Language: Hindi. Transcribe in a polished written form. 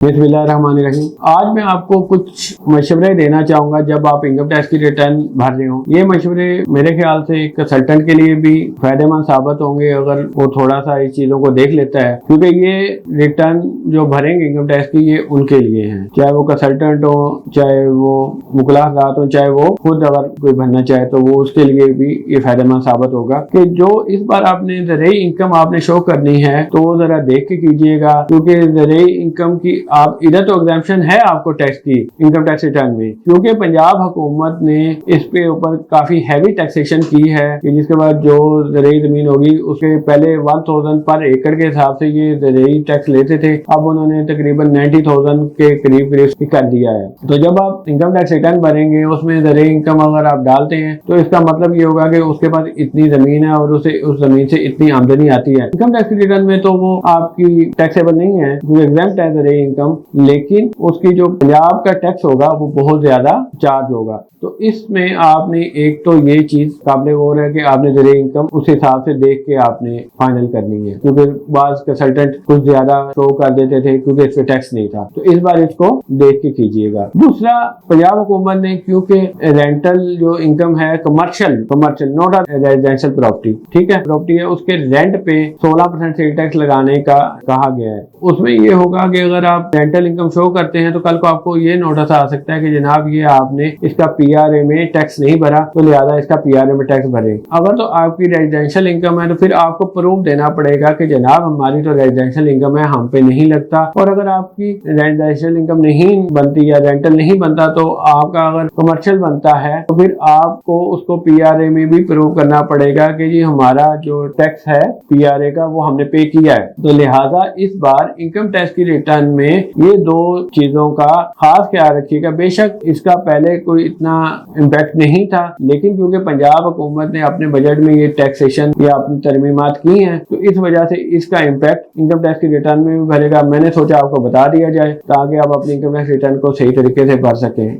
बिस्मिल्लाहिर्रहमानिर्रहीम। आज मैं आपको कुछ मशवरे देना चाहूँगा जब आप इनकम टैक्स की रिटर्न भर रहे हो। ये मशवरे मेरे ख्याल से कंसल्टेंट के लिए भी फायदेमंद साबित होंगे अगर वो थोड़ा सा इस चीज़ों को देख लेता है, क्योंकि ये रिटर्न जो भरेंगे इनकम टैक्स की ये उनके लिए है, चाहे वो कंसल्टेंट हो, चाहे वो मुकल्ला हज़रात हो, चाहे वो खुद अगर कोई भरना चाहे तो वो उसके लिए भी ये फायदेमंद साबित होगा कि जो इस बार आपने ज़रूरी इनकम आपने शो करनी है तो वो ज़रा देख के कीजिएगा, क्योंकि ज़रूरी इनकम की आप इधर तो एग्जाम्पशन है आपको टैक्स की इनकम टैक्स रिटर्न में, क्योंकि पंजाब हुकूमत ने इस पे ऊपर काफी हैवी टैक्सेशन की है कि जिसके बाद जो ज़रूरी जमीन होगी उसके पहले 1000 पर एकड़ के हिसाब से ये ज़रूरी टैक्स लेते थे, अब उन्होंने तकरीबन 90,000 के करीब कर दिया है। तो जब आप इनकम टैक्स रिटर्न भरेंगे उसमें ज़रूरी इनकम अगर आप डालते हैं तो इसका मतलब ये होगा कि उसके पास इतनी जमीन है और उसे उस जमीन से इतनी आमदनी आती है। इनकम टैक्स रिटर्न में तो वो आपकी टैक्सेबल नहीं है, एग्जैम्प्ट है ज़रूरी इनकम, लेकिन उसकी जो पंजाब का टैक्स होगा वो बहुत ज्यादा चार्ज होगा। तो इसमें आपने एक तो ये चीज काबिल गौर है कि आपने ज़रूरी इनकम उस हिसाब से देख के आपने फाइनल करनी है, क्योंकि बाज़ कंसल्टेंट कुछ ज्यादा शो कर देते थे क्योंकि इस पे टैक्स नहीं था। तो इस बार इसको देख के कीजिएगा। दूसरा, पंजाब हुकूमत ने क्योंकि रेंटल जो इनकम है कमर्शियल नॉट रेजिडेंशियल प्रॉपर्टी, ठीक है, प्रॉपर्टी है, उसके रेंट पे 16% सेल टैक्स लगाने का कहा गया है। उसमें ये होगा कि अगर आप रेंटल इनकम शो करते हैं तो कल को आपको ये नोटिस आ सकता है कि जनाब ये आपने इसका पीआरए में टैक्स नहीं भरा तो लिहाजा इसका पीआरए में टैक्स भरे। अगर तो आपकी रेजिडेंशियल इनकम है तो फिर आपको प्रूफ देना पड़ेगा कि जनाब हमारी तो रेजिडेंशियल इनकम है, हम पे नहीं लगता। और अगर आपकी रेजिडेंशियल इनकम नहीं बनती या रेंटल नहीं बनता तो आपका अगर कमर्शियल बनता है तो फिर आपको उसको पीआरए में भी प्रूव करना पड़ेगा कि जी हमारा जो टैक्स है पीआरए का वो हमने पे किया है। तो लिहाजा इस बार इनकम टैक्स की रिटर्न में ये दो चीजों का खास ख्याल रखिएगा। बेशक इसका पहले कोई इतना इम्पैक्ट नहीं था, लेकिन क्योंकि पंजाब हुकूमत ने अपने बजट में ये टैक्सेशन या अपनी तरमीमात की हैं तो इस वजह से इसका इम्पैक्ट इनकम टैक्स की रिटर्न में भी भरेगा। मैंने सोचा आपको बता दिया जाए ताकि आप अपनी इनकम टैक्स रिटर्न को सही तरीके से भर सकें।